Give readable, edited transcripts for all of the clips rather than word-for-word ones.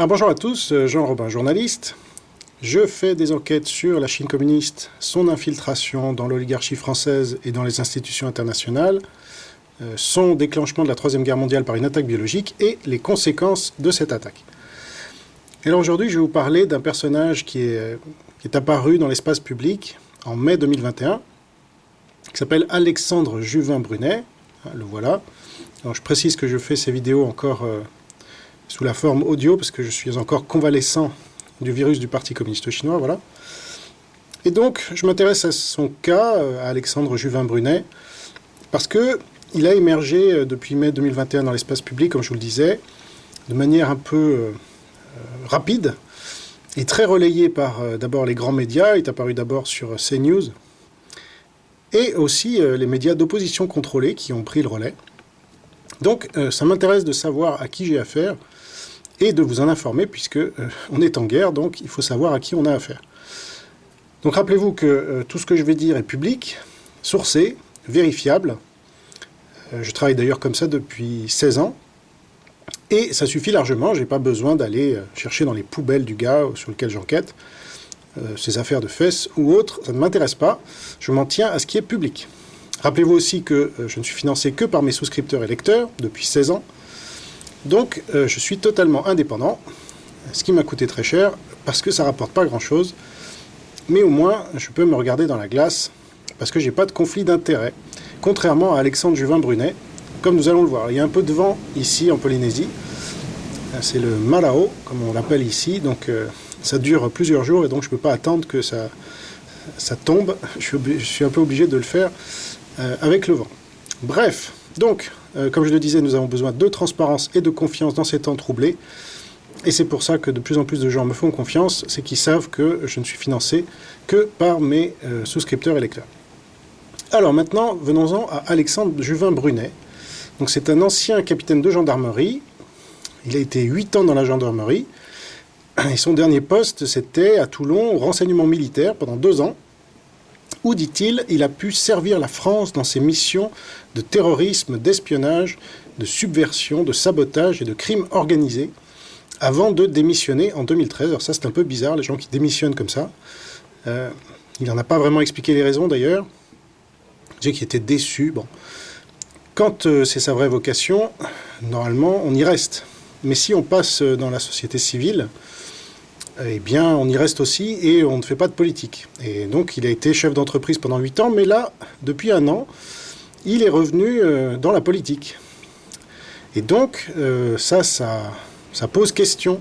Bonjour à tous, Jean Robin, journaliste. Je fais des enquêtes sur la Chine communiste, son infiltration dans l'oligarchie française et dans les institutions internationales, son déclenchement de la Troisième Guerre mondiale par une attaque biologique et les conséquences de cette attaque. Et alors aujourd'hui, je vais vous parler d'un personnage qui est apparu dans l'espace public en mai 2021, qui s'appelle Alexandre Juvin-Brunet. Le voilà. Alors je précise que je fais ces vidéos encore sous la forme audio, parce que je suis encore convalescent du virus du Parti communiste chinois, voilà. Et donc, je m'intéresse à son cas, à Alexandre Juvin-Brunet, parce qu'il a émergé depuis mai 2021 dans l'espace public, comme je vous le disais, de manière un peu rapide, et très relayé par d'abord les grands médias. Il est apparu d'abord sur CNews, et aussi les médias d'opposition contrôlés qui ont pris le relais. Donc, ça m'intéresse de savoir à qui j'ai affaire, et de vous en informer, puisque on est en guerre, donc il faut savoir à qui on a affaire. Donc rappelez-vous que tout ce que je vais dire est public, sourcé, vérifiable. Je travaille d'ailleurs comme ça depuis 16 ans, et ça suffit largement, j'ai pas besoin d'aller chercher dans les poubelles du gars sur lequel j'enquête, ses affaires de fesses ou autres, ça ne m'intéresse pas, je m'en tiens à ce qui est public. Rappelez-vous aussi que je ne suis financé que par mes souscripteurs et lecteurs depuis 16 ans, donc je suis totalement indépendant, ce qui m'a coûté très cher, parce que ça ne rapporte pas grand-chose, mais au moins je peux me regarder dans la glace, parce que je n'ai pas de conflit d'intérêts, contrairement à Alexandre Juvin-Brunet, comme nous allons le voir. Il y a un peu de vent ici en Polynésie, c'est le Malao, comme on l'appelle ici, donc ça dure plusieurs jours, et donc je ne peux pas attendre que ça tombe, je suis un peu obligé de le faire avec le vent. Bref, donc, comme je le disais, nous avons besoin de transparence et de confiance dans ces temps troublés. Et c'est pour ça que de plus en plus de gens me font confiance, c'est qu'ils savent que je ne suis financé que par mes souscripteurs et lecteurs. Alors maintenant, venons-en à Alexandre Juvin-Brunet. Donc c'est un ancien capitaine de gendarmerie. Il a été 8 ans dans la gendarmerie. Et son dernier poste, c'était à Toulon, au renseignement militaire, pendant 2 ans. Où, dit-il, il a pu servir la France dans ses missions de terrorisme, d'espionnage, de subversion, de sabotage et de crimes organisés, avant de démissionner en 2013. Alors ça, c'est un peu bizarre, les gens qui démissionnent comme ça. Il n'en a pas vraiment expliqué les raisons, d'ailleurs. Il disait qu'il était déçu. Bon. Quand c'est sa vraie vocation, normalement, on y reste. Mais si on passe dans la société civile, eh bien, on y reste aussi et on ne fait pas de politique. Et donc, il a été chef d'entreprise pendant 8 ans, mais là, depuis 1 an, il est revenu dans la politique. Et donc, ça pose question,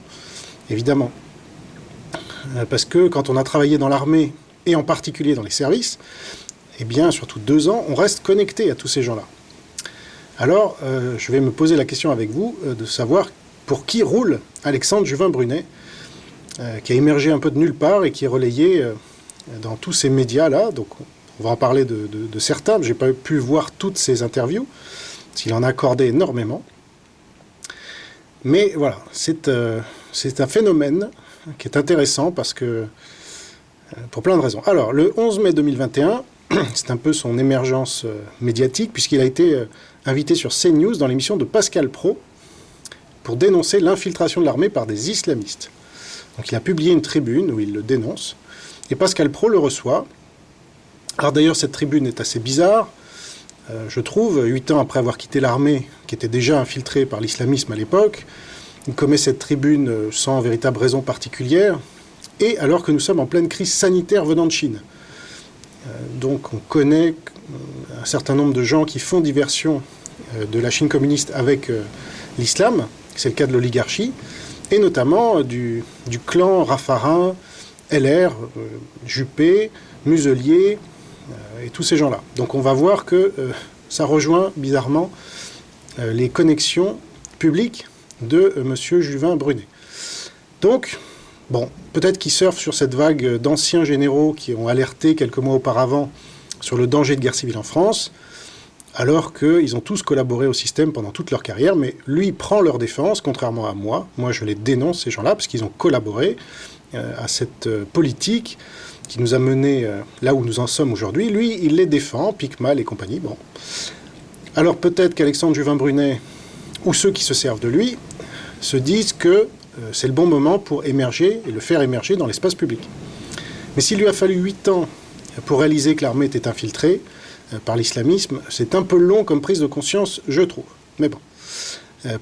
évidemment. Parce que quand on a travaillé dans l'armée, et en particulier dans les services, eh bien, surtout 2 ans, on reste connecté à tous ces gens-là. Alors, je vais me poser la question avec vous, de savoir pour qui roule Alexandre Juvin-Brunet, qui a émergé un peu de nulle part et qui est relayé dans tous ces médias-là. Donc on va en parler de certains, je n'ai pas pu voir toutes ces interviews, parce qu'il en a accordé énormément. Mais voilà, c'est un phénomène qui est intéressant parce que, pour plein de raisons. Alors, le 11 mai 2021, c'est un peu son émergence médiatique, puisqu'il a été invité sur CNews dans l'émission de Pascal Praud pour dénoncer l'infiltration de l'armée par des islamistes. Donc il a publié une tribune où il le dénonce, et Pascal Praud le reçoit. Alors d'ailleurs, cette tribune est assez bizarre, je trouve, 8 ans après avoir quitté l'armée, qui était déjà infiltrée par l'islamisme à l'époque. Il commet cette tribune sans véritable raison particulière, et alors que nous sommes en pleine crise sanitaire venant de Chine. Donc on connaît un certain nombre de gens qui font diversion de la Chine communiste avec l'islam, c'est le cas de l'oligarchie, et notamment du clan Raffarin, LR, Juppé, Muselier, et tous ces gens-là. Donc on va voir que ça rejoint bizarrement les connexions publiques de M. Juvin-Brunet. Donc, bon, peut-être qu'il surfe sur cette vague d'anciens généraux qui ont alerté quelques mois auparavant sur le danger de guerre civile en France, alors qu'ils ont tous collaboré au système pendant toute leur carrière, mais lui prend leur défense, contrairement à moi. Moi, je les dénonce, ces gens-là, parce qu'ils ont collaboré à cette politique qui nous a menés là où nous en sommes aujourd'hui. Lui, il les défend, Picmal et compagnie. Bon. Alors peut-être qu'Alexandre Juvin-Brunet, ou ceux qui se servent de lui, se disent que c'est le bon moment pour émerger et le faire émerger dans l'espace public. Mais s'il lui a fallu 8 ans pour réaliser que l'armée était infiltrée par l'islamisme, c'est un peu long comme prise de conscience, je trouve. Mais bon.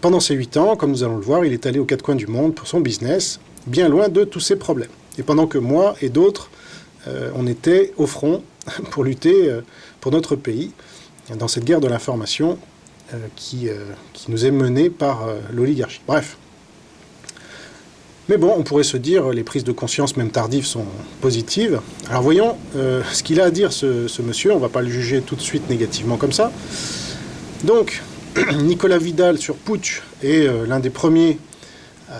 Pendant ces 8 ans, comme nous allons le voir, il est allé aux 4 coins du monde pour son business, bien loin de tous ces problèmes. Et pendant que moi et d'autres, on était au front pour lutter pour notre pays, dans cette guerre de l'information qui nous est menée par l'oligarchie. Bref. Mais bon, on pourrait se dire, les prises de conscience, même tardives, sont positives. Alors voyons ce qu'il a à dire, ce monsieur. On ne va pas le juger tout de suite négativement comme ça. Donc, Nicolas Vidal sur Putsch est l'un des premiers,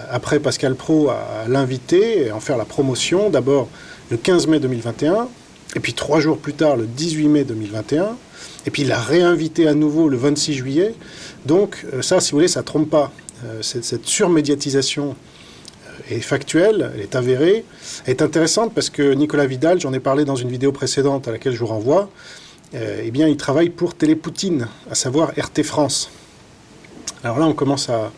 après Pascal Praud, à l'inviter et à en faire la promotion. D'abord le 15 mai 2021, et puis 3 jours plus tard, le 18 mai 2021. Et puis il l'a réinvité à nouveau le 26 juillet. Donc ça, si vous voulez, ça ne trompe pas. Cette surmédiatisation est factuelle, elle est avérée, elle est intéressante parce que Nicolas Vidal, j'en ai parlé dans une vidéo précédente à laquelle je vous renvoie, eh bien il travaille pour Télépoutine, à savoir RT France. Alors là, on commence à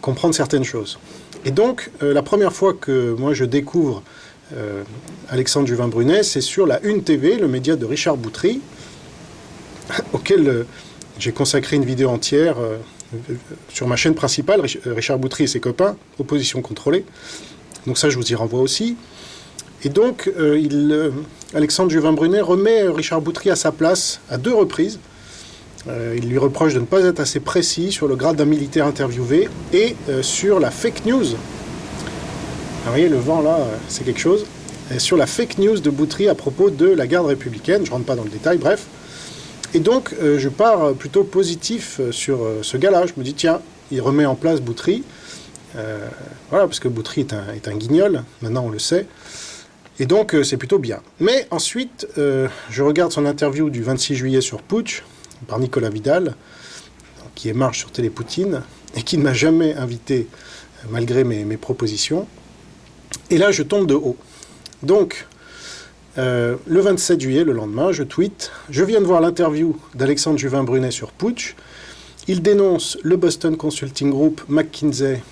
comprendre certaines choses. Et donc, la première fois que moi je découvre Alexandre Juvin-Brunet, c'est sur la Une TV, le média de Richard Boutry, auquel j'ai consacré une vidéo entière sur ma chaîne principale, Richard Boutry et ses copains, Opposition contrôlée. Donc ça, je vous y renvoie aussi. Et donc, Alexandre Juvin-Brunet remet Richard Boutry à sa place à 2 reprises. Il lui reproche de ne pas être assez précis sur le grade d'un militaire interviewé et sur la fake news. Alors, vous voyez, le vent là, c'est quelque chose. Sur la fake news de Boutry à propos de la garde républicaine. Je ne rentre pas dans le détail, bref. Et donc, je pars plutôt positif sur ce gars-là. Je me dis, tiens, il remet en place Boutry. Voilà, parce que Boutry est un guignol, maintenant on le sait. Et donc, c'est plutôt bien. Mais ensuite, je regarde son interview du 26 juillet sur Putsch, par Nicolas Vidal, qui émarge sur Télépoutine, et qui ne m'a jamais invité, malgré mes propositions. Et là, je tombe de haut. Donc, le 27 juillet, le lendemain, je tweete « Je viens de voir l'interview d'Alexandre Juvin-Brunet sur Putsch. Il dénonce le Boston Consulting Group, McKinsey,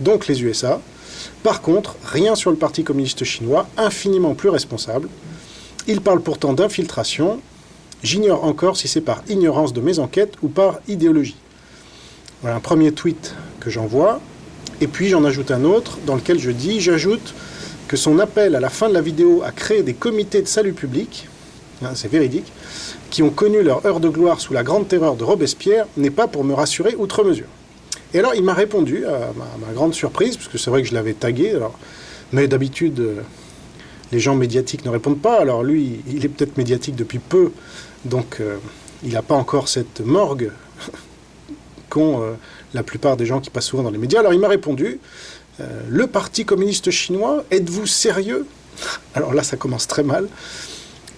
donc les USA. Par contre, rien sur le Parti communiste chinois, infiniment plus responsable. Il parle pourtant d'infiltration. J'ignore encore si c'est par ignorance de mes enquêtes ou par idéologie. » Voilà un premier tweet que j'envoie. Et puis j'en ajoute un autre dans lequel je dis « J'ajoute que son appel à la fin de la vidéo à créer des comités de salut public, hein, c'est véridique, qui ont connu leur heure de gloire sous la grande terreur de Robespierre, n'est pas pour me rassurer outre mesure. » Et alors il m'a répondu, à ma grande surprise, parce que c'est vrai que je l'avais tagué, mais d'habitude les gens médiatiques ne répondent pas, alors lui il est peut-être médiatique depuis peu, donc il n'a pas encore cette morgue qu'ont la plupart des gens qui passent souvent dans les médias. Alors il m'a répondu, le Parti communiste chinois, êtes-vous sérieux? Alors là, ça commence très mal.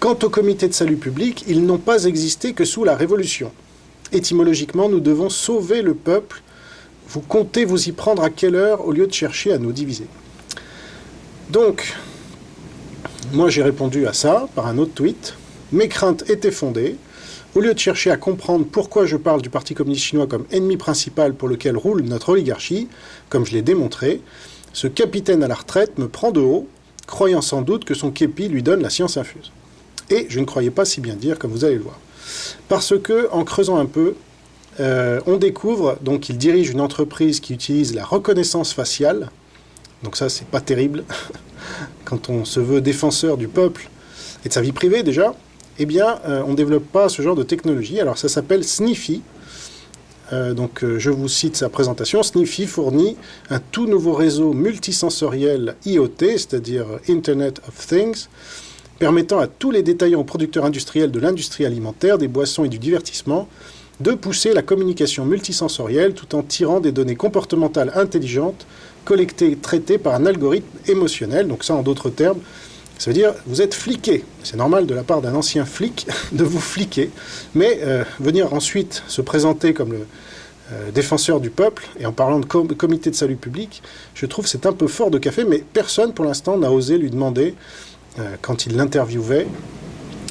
Quant au comité de salut public, ils n'ont pas existé que sous la Révolution. Étymologiquement, nous devons sauver le peuple. Vous comptez vous y prendre à quelle heure au lieu de chercher à nous diviser? Donc, moi j'ai répondu à ça par un autre tweet. Mes craintes étaient fondées. Au lieu de chercher à comprendre pourquoi je parle du Parti communiste chinois comme ennemi principal pour lequel roule notre oligarchie, comme je l'ai démontré, ce capitaine à la retraite me prend de haut, croyant sans doute que son képi lui donne la science infuse. Et je ne croyais pas si bien dire, comme vous allez le voir. Parce que, en creusant un peu, on découvre donc qu'il dirige une entreprise qui utilise la reconnaissance faciale. Donc ça, c'est pas terrible. Quand on se veut défenseur du peuple et de sa vie privée déjà, eh bien, on ne développe pas ce genre de technologie. Alors, ça s'appelle Sniffy. Donc, je vous cite sa présentation. Sniffy fournit un tout nouveau réseau multisensoriel IoT, c'est-à-dire Internet of Things, permettant à tous les détaillants producteurs industriels de l'industrie alimentaire, des boissons et du divertissement de pousser la communication multisensorielle tout en tirant des données comportementales intelligentes collectées et traitées par un algorithme émotionnel. Donc ça, en d'autres termes, ça veut dire vous êtes fliqué. C'est normal de la part d'un ancien flic de vous fliquer. Mais venir ensuite se présenter comme le défenseur du peuple, et en parlant de comité de salut public, je trouve que c'est un peu fort de café, mais personne pour l'instant n'a osé lui demander, quand il l'interviewait,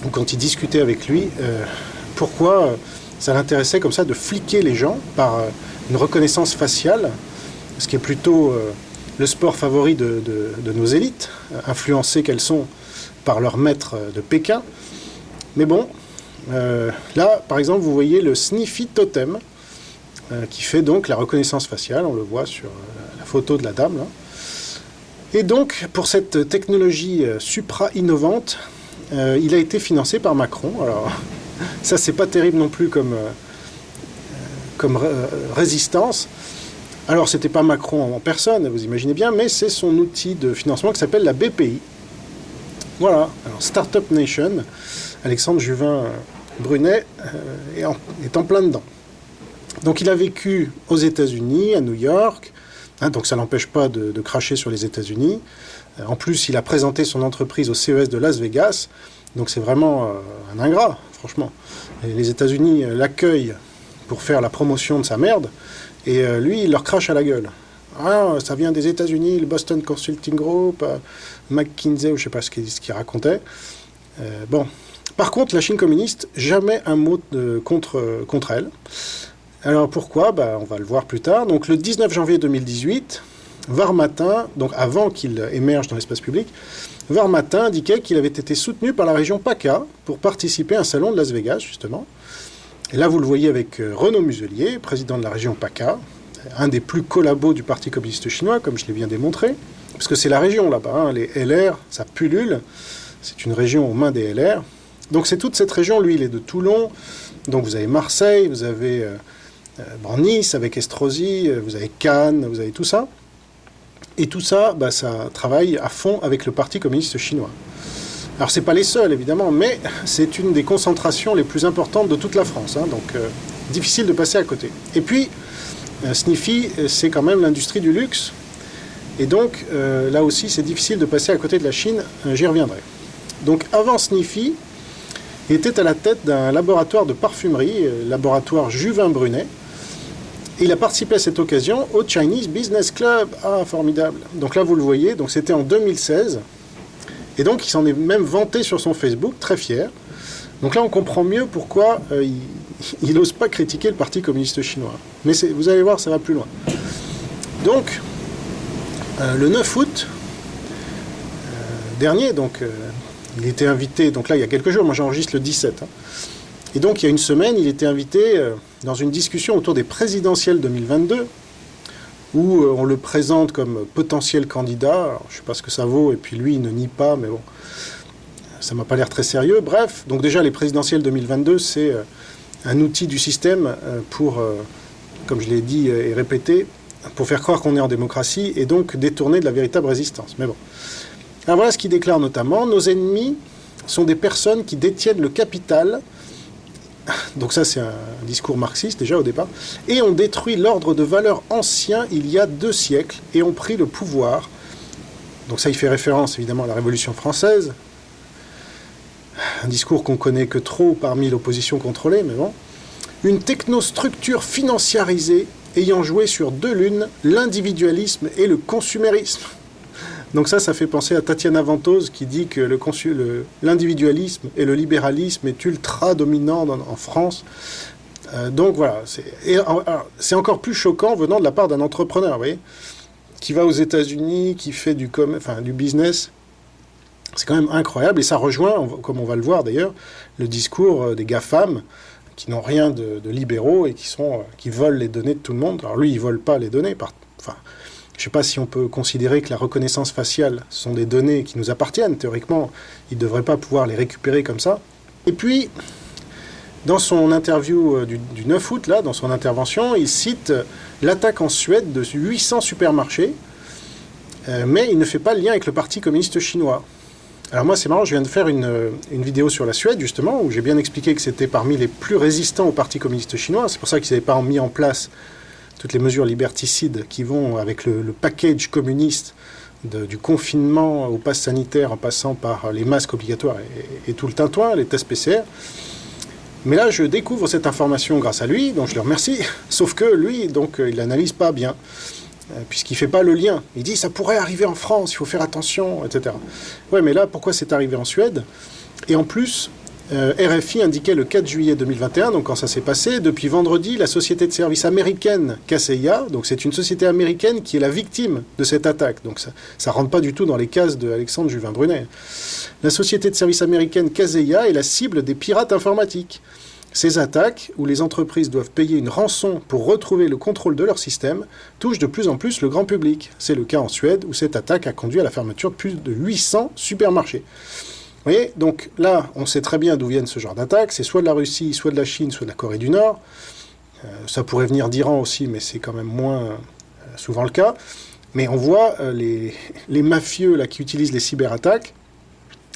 ou quand il discutait avec lui, pourquoi ça l'intéressait comme ça de fliquer les gens par une reconnaissance faciale, ce qui est plutôt le sport favori de nos élites, influencées qu'elles sont par leur maître de Pékin. Mais bon, là, par exemple, vous voyez le Sniffy Totem, qui fait donc la reconnaissance faciale, on le voit sur la photo de la dame, là. Et donc, pour cette technologie supra-innovante, il a été financé par Macron. Alors, ça, c'est pas terrible non plus comme résistance. Alors, c'était pas Macron en personne, vous imaginez bien, mais c'est son outil de financement qui s'appelle la BPI. Voilà, alors Startup Nation, Alexandre Juvin-Brunet est en plein dedans. Donc, il a vécu aux États-Unis, à New York, donc ça n'empêche pas de cracher sur les États-Unis. En plus, il a présenté son entreprise au CES de Las Vegas, donc c'est vraiment un ingrat, franchement. Et les États-Unis l'accueillent pour faire la promotion de sa merde, et lui, il leur crache à la gueule. Ah, ça vient des États-Unis, le Boston Consulting Group, McKinsey, ou je sais pas ce qu'il racontait. Bon. Par contre, la Chine communiste, jamais un mot contre elle. Alors pourquoi ? On va le voir plus tard. Donc le 19 janvier 2018, Var-Matin, donc avant qu'il émerge dans l'espace public, Var-Matin indiquait qu'il avait été soutenu par la région PACA pour participer à un salon de Las Vegas, justement. Et là, vous le voyez avec Renaud Muselier, président de la région PACA, un des plus collabos du Parti communiste chinois, comme je l'ai bien démontré, parce que c'est la région là-bas, hein, les LR, ça pullule, c'est une région aux mains des LR. Donc c'est toute cette région, lui il est de Toulon, donc vous avez Marseille, vous avez Nice avec Estrosi, vous avez Cannes, vous avez tout ça. Et tout ça, ça travaille à fond avec le Parti communiste chinois. Alors c'est pas les seuls évidemment, mais c'est une des concentrations les plus importantes de toute la France, hein, donc difficile de passer à côté. Et puis, Sniffy, c'est quand même l'industrie du luxe, et donc là aussi c'est difficile de passer à côté de la Chine, j'y reviendrai. Donc avant Sniffy, il était à la tête d'un laboratoire de parfumerie, laboratoire Juvin-Brunet, et il a participé à cette occasion au Chinese Business Club. Ah, formidable. Donc là, vous le voyez, donc c'était en 2016. Et donc, il s'en est même vanté sur son Facebook, très fier. Donc là, on comprend mieux pourquoi il n'ose pas critiquer le Parti communiste chinois. Mais vous allez voir, ça va plus loin. Donc, le 9 août dernier, il était invité, donc là, il y a quelques jours, moi j'enregistre le 17, hein. Et donc, il y a une semaine, il était invité dans une discussion autour des présidentielles 2022, où on le présente comme potentiel candidat. Alors, je ne sais pas ce que ça vaut, et puis lui, il ne nie pas, mais bon, ça ne m'a pas l'air très sérieux. Bref, donc déjà, les présidentielles 2022, c'est un outil du système pour, comme je l'ai dit et répété, pour faire croire qu'on est en démocratie, et donc détourner de la véritable résistance. Mais bon. Alors voilà ce qu'il déclare notamment. Nos ennemis sont des personnes qui détiennent le capital. Donc ça, c'est un discours marxiste, déjà, au départ. Et ont détruit l'ordre de valeurs ancien il y a 2 siècles et ont pris le pouvoir. Donc ça, il fait référence, évidemment, à la Révolution française. Un discours qu'on connaît que trop parmi l'opposition contrôlée, mais bon. Une technostructure financiarisée ayant joué sur 2 lunes, l'individualisme et le consumérisme. Donc ça fait penser à Tatiana Ventose qui dit que l'individualisme et le libéralisme est ultra dominant en France. Donc voilà, c'est encore plus choquant venant de la part d'un entrepreneur, vous voyez, qui va aux États-Unis, qui fait du business. C'est quand même incroyable, et ça rejoint, comme on va le voir d'ailleurs, le discours des GAFAM, qui n'ont rien de libéraux et qui volent les données de tout le monde. Alors lui, il ne vole pas les données, je ne sais pas si on peut considérer que la reconnaissance faciale sont des données qui nous appartiennent. Théoriquement, il ne devrait pas pouvoir les récupérer comme ça. Et puis, dans son interview du 9 août, là, dans son intervention, il cite l'attaque en Suède de 800 supermarchés, mais il ne fait pas le lien avec le Parti communiste chinois. Alors moi, c'est marrant, je viens de faire une vidéo sur la Suède, justement, où j'ai bien expliqué que c'était parmi les plus résistants au Parti communiste chinois. C'est pour ça qu'ils n'avaient pas mis en place toutes les mesures liberticides qui vont avec le package communiste du confinement au pass sanitaire en passant par les masques obligatoires et tout le tintouin, les tests PCR. Mais là, je découvre cette information grâce à lui, donc je le remercie. Sauf que lui, il l'analyse pas bien, puisqu'il fait pas le lien. Il dit, ça pourrait arriver en France, il faut faire attention, etc. Ouais, mais là, pourquoi c'est arrivé en Suède ? Et en plus, RFI indiquait le 4 juillet 2021, donc quand ça s'est passé, depuis vendredi, la société de services américaine Kaseya, donc c'est une société américaine qui est la victime de cette attaque, donc ça ne rentre pas du tout dans les cases de Alexandre Juvin-Brunet. La société de services américaine Kaseya est la cible des pirates informatiques. Ces attaques, où les entreprises doivent payer une rançon pour retrouver le contrôle de leur système, touchent de plus en plus le grand public. C'est le cas en Suède, où cette attaque a conduit à la fermeture de plus de 800 supermarchés. Vous voyez, donc là, on sait très bien d'où viennent ce genre d'attaques. C'est soit de la Russie, soit de la Chine, soit de la Corée du Nord. Ça pourrait venir d'Iran aussi, mais c'est quand même moins souvent le cas. Mais on voit les mafieux là, qui utilisent les cyberattaques,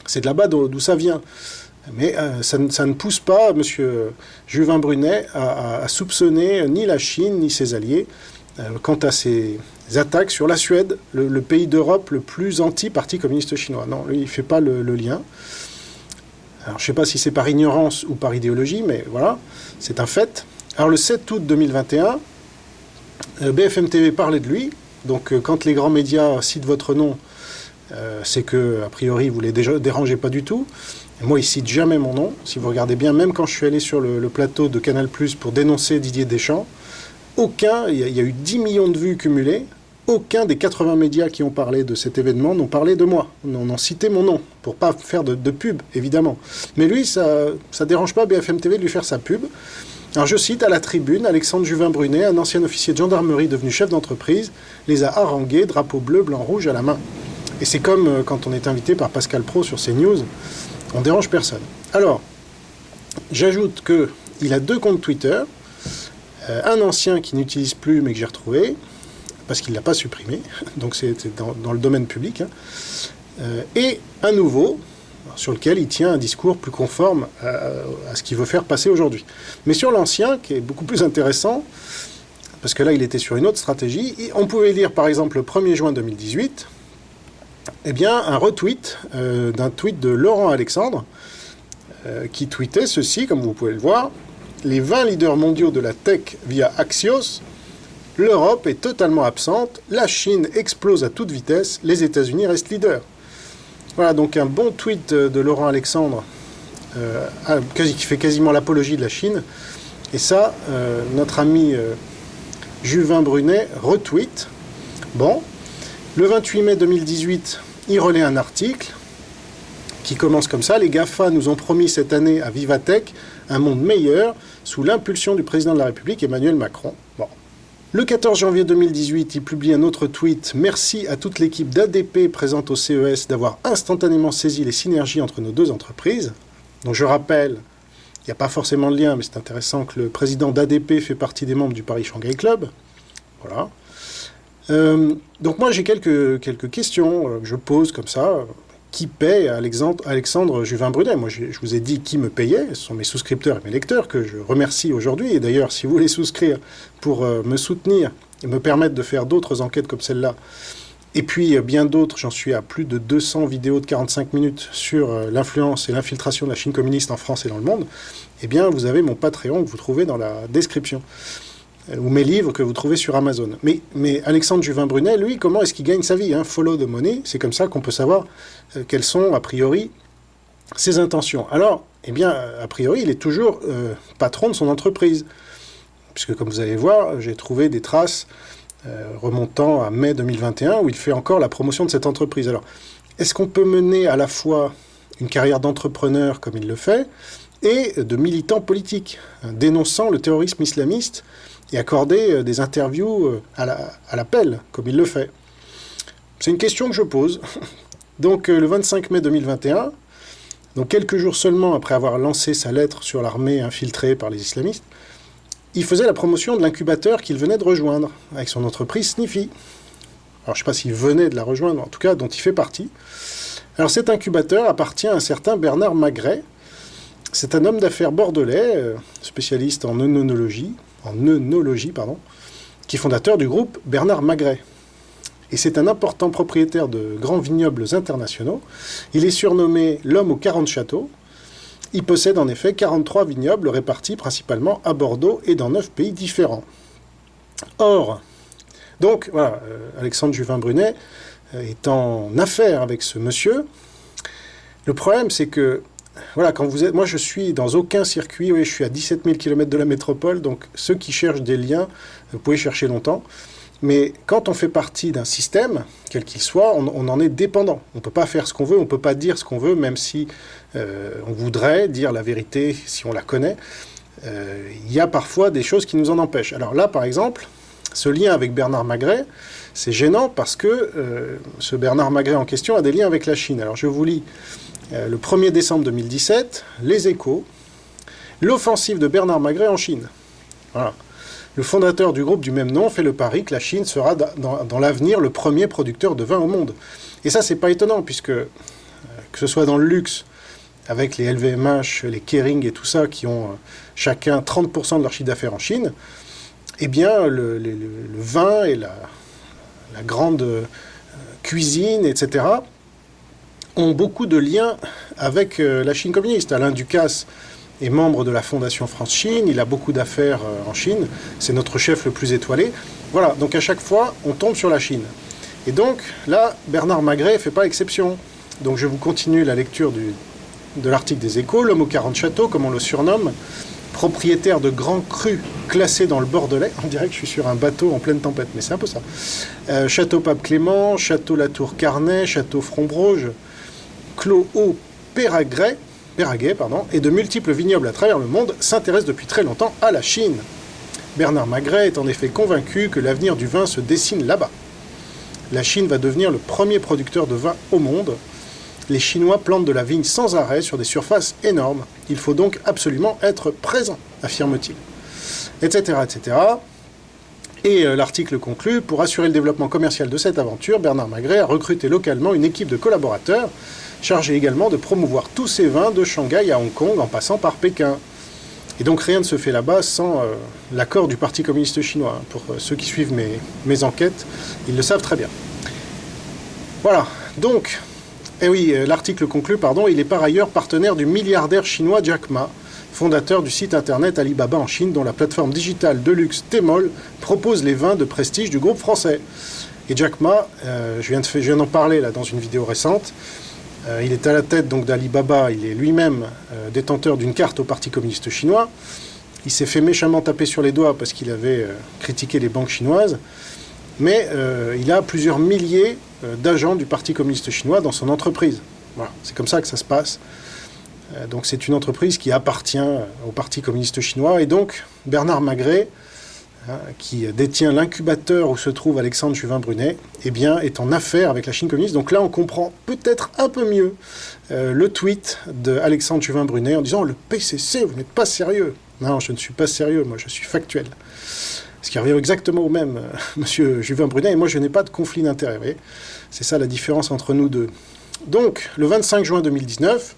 c'est de là-bas d'où ça vient. Mais ça ne pousse pas M. Juvin-Brunet à soupçonner ni la Chine, ni ses alliés quant à ces attaques sur la Suède, le pays d'Europe le plus anti-parti communiste chinois. Non, lui, il ne fait pas le lien. Alors, je ne sais pas si c'est par ignorance ou par idéologie, mais voilà, c'est un fait. Alors, le 7 août 2021, BFM TV parlait de lui. Donc, quand les grands médias citent votre nom, c'est que, a priori, vous ne les dérangez pas du tout. Et moi, ils ne citent jamais mon nom. Si vous regardez bien, même quand je suis allé sur le plateau de Canal+ pour dénoncer Didier Deschamps, il y a eu 10 millions de vues cumulées, aucun des 80 médias qui ont parlé de cet événement n'ont parlé de moi, n'ont cité mon nom, pour ne pas faire de pub, évidemment. Mais lui, ça ne dérange pas BFM TV de lui faire sa pub. Alors je cite à la tribune, Alexandre Juvin-Brunet, un ancien officier de gendarmerie devenu chef d'entreprise, les a harangués, drapeau bleu, blanc, rouge à la main. Et c'est comme quand on est invité par Pascal Praud sur CNews, on dérange personne. Alors, j'ajoute qu'il a 2 comptes Twitter, un ancien qui n'utilise plus mais que j'ai retrouvé, parce qu'il ne l'a pas supprimé, donc c'est dans le domaine public, et un nouveau, sur lequel il tient un discours plus conforme à ce qu'il veut faire passer aujourd'hui. Mais sur l'ancien, qui est beaucoup plus intéressant, parce que là il était sur une autre stratégie, on pouvait lire par exemple le 1er juin 2018, eh bien, un retweet d'un tweet de Laurent Alexandre, qui tweetait ceci, comme vous pouvez le voir, les 20 leaders mondiaux de la tech via Axios, l'Europe est totalement absente, la Chine explose à toute vitesse, les États-Unis restent leaders. Voilà, donc un bon tweet de Laurent Alexandre qui fait quasiment l'apologie de la Chine. Et ça, notre ami Juvin-Brunet retweet. Bon, le 28 mai 2018, il relaie un article qui commence comme ça. Les GAFA nous ont promis cette année à Vivatech un monde meilleur sous l'impulsion du président de la République, Emmanuel Macron. Bon. Le 14 janvier 2018, il publie un autre tweet. Merci à toute l'équipe d'ADP présente au CES d'avoir instantanément saisi les synergies entre nos 2 entreprises. Donc je rappelle, il n'y a pas forcément de lien, mais c'est intéressant que le président d'ADP fait partie des membres du Paris Shanghai Club. Voilà. Donc moi j'ai quelques questions que je pose comme ça. Qui paie Alexandre Juvin-Brunet? Moi je vous ai dit qui me payait, ce sont mes souscripteurs et mes lecteurs que je remercie aujourd'hui. Et d'ailleurs si vous voulez souscrire pour me soutenir et me permettre de faire d'autres enquêtes comme celle-là, et puis bien d'autres, j'en suis à plus de 200 vidéos de 45 minutes sur l'influence et l'infiltration de la Chine communiste en France et dans le monde, eh bien vous avez mon Patreon que vous trouvez dans la description. Ou mes livres que vous trouvez sur Amazon. Mais Alexandre Juvin-Brunet, lui, comment est-ce qu'il gagne sa vie, Follow the money, c'est comme ça qu'on peut savoir quelles sont, a priori, ses intentions. Alors, eh bien, a priori, il est toujours patron de son entreprise. Puisque, comme vous allez voir, j'ai trouvé des traces remontant à mai 2021, où il fait encore la promotion de cette entreprise. Alors, est-ce qu'on peut mener à la fois une carrière d'entrepreneur, comme il le fait, et de militant politique, dénonçant le terrorisme islamiste, et accorder des interviews à l'appel, comme il le fait? C'est une question que je pose. Donc le 25 mai 2021, donc quelques jours seulement après avoir lancé sa lettre sur l'armée infiltrée par les islamistes, il faisait la promotion de l'incubateur qu'il venait de rejoindre, avec son entreprise Sniffy. Alors je ne sais pas s'il venait de la rejoindre, en tout cas dont il fait partie. Alors cet incubateur appartient à un certain Bernard Magret. C'est un homme d'affaires bordelais, spécialiste en œnologie, qui est fondateur du groupe Bernard Magret. Et c'est un important propriétaire de grands vignobles internationaux. Il est surnommé l'homme aux 40 châteaux. Il possède en effet 43 vignobles répartis principalement à Bordeaux et dans 9 pays différents. Or, donc, voilà, Alexandre Juvin-Brunet est en affaire avec ce monsieur. Le problème, c'est que voilà, quand vous êtes... Moi, je suis dans aucun circuit, oui, je suis à 17 000 km de la métropole, donc ceux qui cherchent des liens, vous pouvez chercher longtemps. Mais quand on fait partie d'un système, quel qu'il soit, on en est dépendant. On ne peut pas faire ce qu'on veut, on ne peut pas dire ce qu'on veut, même si on voudrait dire la vérité, si on la connaît. Il y a parfois des choses qui nous en empêchent. Alors là, par exemple, ce lien avec Bernard Magret, c'est gênant parce que ce Bernard Magret en question a des liens avec la Chine. Alors je vous lis le 1er décembre 2017, Les Échos, l'offensive de Bernard Magret en Chine. Voilà. Le fondateur du groupe du même nom fait le pari que la Chine sera dans l'avenir le premier producteur de vin au monde. Et ça, c'est pas étonnant, puisque que ce soit dans le luxe, avec les LVMH, les Kering et tout ça, qui ont chacun 30% de leur chiffre d'affaires en Chine, eh bien, le vin et la grande cuisine, etc., ont beaucoup de liens avec la Chine communiste. Alain Ducasse est membre de la Fondation France-Chine, il a beaucoup d'affaires en Chine, c'est notre chef le plus étoilé. Voilà, donc à chaque fois, on tombe sur la Chine. Et donc, là, Bernard Magret ne fait pas exception. Donc je vous continue la lecture de l'article des Échos. L'homme aux 40 châteaux, comme on le surnomme, propriétaire de grands crus classés dans le Bordelais. On dirait que je suis sur un bateau en pleine tempête, mais c'est un peu ça. Château Pape Clément, Château Latour Carnet, Château Frombroge, Clos Haut Péraguet, et de multiples vignobles à travers le monde, s'intéresse depuis très longtemps à la Chine. Bernard Magret est en effet convaincu que l'avenir du vin se dessine là-bas. La Chine va devenir le premier producteur de vin au monde. Les Chinois plantent de la vigne sans arrêt sur des surfaces énormes. Il faut donc absolument être présent, affirme-t-il. Etc., etc. Et l'article conclut, pour assurer le développement commercial de cette aventure, Bernard Magret a recruté localement une équipe de collaborateurs chargée également de promouvoir tous ses vins de Shanghai à Hong Kong en passant par Pékin. Et donc rien ne se fait là-bas sans l'accord du Parti communiste chinois. Pour ceux qui suivent mes enquêtes, ils le savent très bien. Voilà, donc, et oui, l'article conclut, il est par ailleurs partenaire du milliardaire chinois Jack Ma, fondateur du site internet Alibaba en Chine, dont la plateforme digitale de luxe Tmall propose les vins de prestige du groupe français. Et Jack Ma, je viens d'en parler là, dans une vidéo récente, il est à la tête donc d'Alibaba, il est lui-même détenteur d'une carte au Parti communiste chinois. Il s'est fait méchamment taper sur les doigts parce qu'il avait critiqué les banques chinoises, mais il a plusieurs milliers d'agents du Parti communiste chinois dans son entreprise. Voilà, c'est comme ça que ça se passe. Donc c'est une entreprise qui appartient au Parti communiste chinois, et donc Bernard Magret, qui détient l'incubateur où se trouve Alexandre Juvin-Brunet, eh bien, est en affaire avec la Chine communiste. Donc là, on comprend peut-être un peu mieux le tweet d'Alexandre Juvin-Brunet en disant « Le PCC, vous n'êtes pas sérieux ». Non, je ne suis pas sérieux, moi, je suis factuel. Ce qui revient exactement au même, monsieur Juvin-Brunet, et moi, je n'ai pas de conflit d'intérêt. C'est ça la différence entre nous deux. Donc, le 25 juin 2019,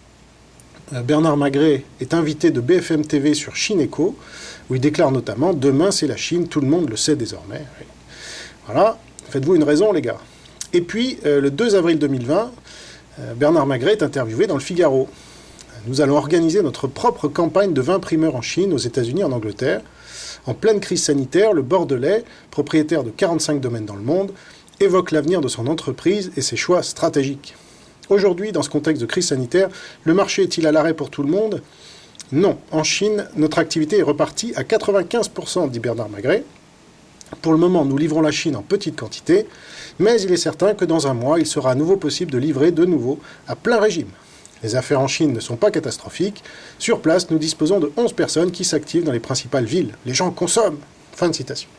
Bernard Magret est invité de BFM TV sur Chine Echo, où il déclare notamment « Demain, c'est la Chine, tout le monde le sait désormais ». Voilà, faites-vous une raison, les gars. Et puis, le 2 avril 2020, Bernard Magret est interviewé dans le Figaro. Nous allons organiser notre propre campagne de vin primeur en Chine, aux États-Unis, en Angleterre. En pleine crise sanitaire, le Bordelais, propriétaire de 45 domaines dans le monde, évoque l'avenir de son entreprise et ses choix stratégiques. Aujourd'hui, dans ce contexte de crise sanitaire, le marché est-il à l'arrêt pour tout le monde ? Non. En Chine, notre activité est repartie à 95%, dit Bernard Magret. Pour le moment, nous livrons la Chine en petite quantité, mais il est certain que dans un mois, il sera à nouveau possible de livrer de nouveau à plein régime. Les affaires en Chine ne sont pas catastrophiques. Sur place, nous disposons de 11 personnes qui s'activent dans les principales villes. Les gens consomment. Fin de citation.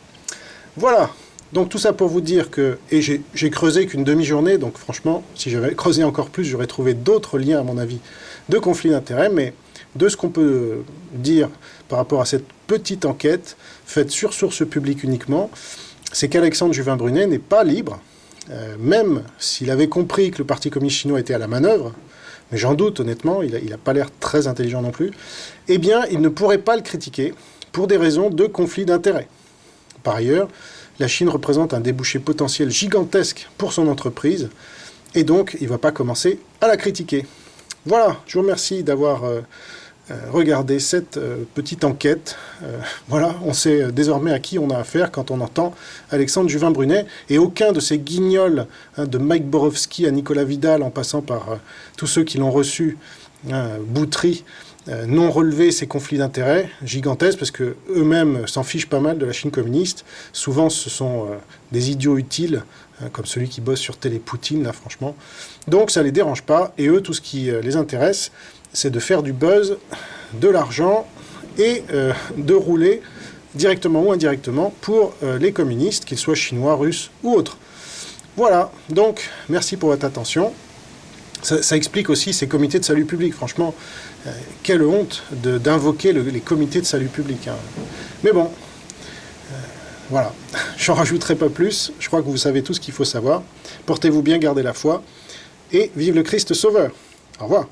Voilà. Donc tout ça pour vous dire que, et j'ai creusé qu'une demi-journée, donc franchement, si j'avais creusé encore plus, j'aurais trouvé d'autres liens, à mon avis, de conflits d'intérêts, mais de ce qu'on peut dire par rapport à cette petite enquête, faite sur source publique uniquement, c'est qu'Alexandre Juvin-Brunet n'est pas libre, même s'il avait compris que le Parti communiste chinois était à la manœuvre, mais j'en doute honnêtement, il n'a pas l'air très intelligent non plus, eh bien il ne pourrait pas le critiquer pour des raisons de conflit d'intérêts. Par ailleurs, la Chine représente un débouché potentiel gigantesque pour son entreprise, et donc il ne va pas commencer à la critiquer. Voilà, je vous remercie d'avoir regardé cette petite enquête. Voilà, on sait désormais à qui on a affaire quand on entend Alexandre Juvin-Brunet, et aucun de ces guignols, de Mike Borowski à Nicolas Vidal, en passant par tous ceux qui l'ont reçu bouterie, non relever ces conflits d'intérêts gigantesques, parce qu'eux-mêmes s'en fichent pas mal de la Chine communiste. Souvent, ce sont des idiots utiles, comme celui qui bosse sur Télépoutine, là, franchement. Donc, ça les dérange pas, et eux, tout ce qui les intéresse, c'est de faire du buzz, de l'argent, et de rouler directement ou indirectement pour les communistes, qu'ils soient chinois, russes ou autres. Voilà, donc, merci pour votre attention. Ça explique aussi ces comités de salut public. Franchement, quelle honte d'invoquer les comités de salut public. Hein. Mais bon, voilà. J'en rajouterai pas plus. Je crois que vous savez tout ce qu'il faut savoir. Portez-vous bien, gardez la foi. Et vive le Christ Sauveur. Au revoir.